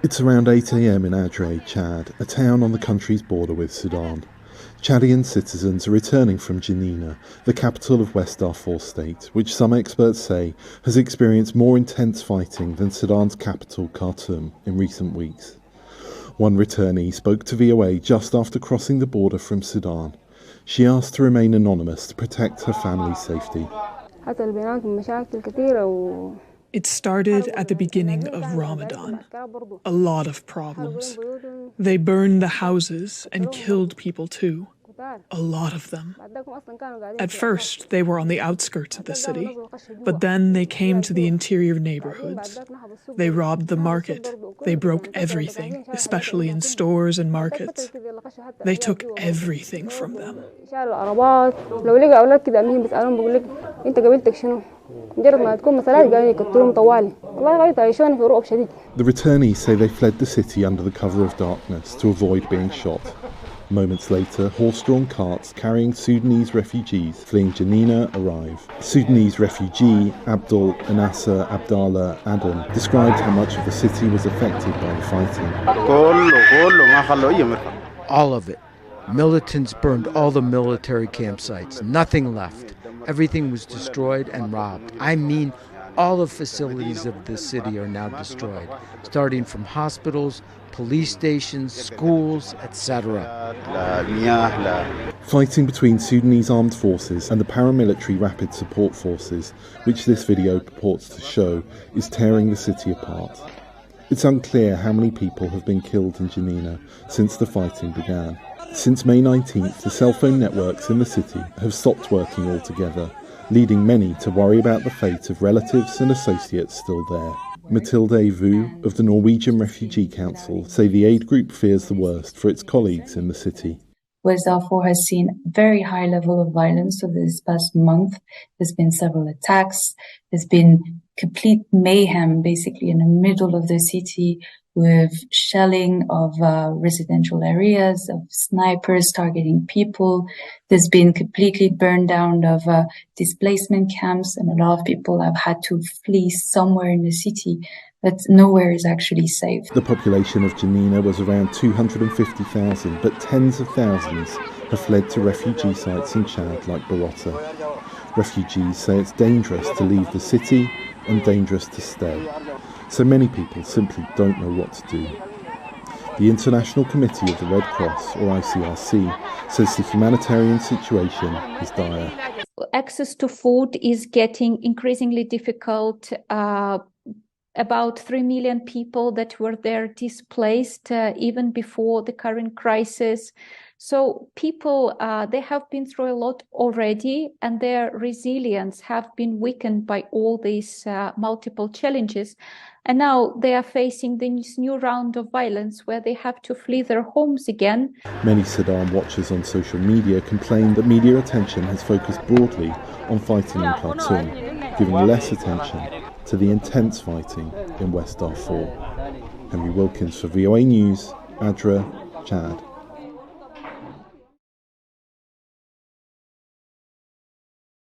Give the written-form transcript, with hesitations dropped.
It's around 8 a.m. in Adre, Chad, a town on the country's border with Sudan. Chadian citizens are returning from Geneina, the capital of West Darfur state, which some experts say has experienced more intense fighting than Sudan's capital, Khartoum, in recent weeks. One returnee spoke to VOA just after crossing the border from Sudan. She asked to remain anonymous to protect her family's safety. It started at the beginning of Ramadan. A lot of problems. They burned the houses and killed people too. A lot of them. At first, they were on the outskirts of the city, but then they came to the interior neighborhoods. They robbed the market. They broke everything, especially in stores and markets. They took everything from them. The returnees say they fled the city under the cover of darkness to avoid being shot. Moments later, horse-drawn carts carrying Sudanese refugees fleeing Geneina arrive. Sudanese refugee Abdul Anasser Abdallah Adam described how much of the city was affected by the fighting. All of it. Militants burned all the military campsites. Nothing left. Everything was destroyed and robbed. I mean, all the facilities of the city are now destroyed, starting from hospitals, police stations, schools, etc. Fighting between Sudanese armed forces and the paramilitary rapid support forces, which this video purports to show, is tearing the city apart. It's unclear how many people have been killed in Geneina since the fighting began. Since May 19th, the cell phone networks in the city have stopped working altogether, leading many to worry about the fate of relatives and associates still there. Mathilde Vu of the Norwegian Refugee Council say the aid group fears the worst for its colleagues in the city. West Darfur has seen very high level of violence over this past month. There's been several attacks. There's been complete mayhem basically in the middle of the city, with shelling of residential areas, of snipers targeting people. There's been completely burned down of displacement camps, and a lot of people have had to flee somewhere in the city, but nowhere is actually safe. The population of Geneina was around 250,000, but tens of thousands have fled to refugee sites in Chad like Barota. Refugees say it's dangerous to leave the city and dangerous to stay. So many people simply don't know what to do. The International Committee of the Red Cross, or ICRC, says the humanitarian situation is dire. Access to food is getting increasingly difficult. About 3 million people that were there displaced even before the current crisis. So people, they have been through a lot already, and their resilience have been weakened by all these multiple challenges. And now they are facing this new round of violence where they have to flee their homes again. Many Sudan watchers on social media complain that media attention has focused broadly on fighting in Khartoum, giving less attention to the intense fighting in West Darfur. Henry Wilkins for VOA News, Adra, Chad.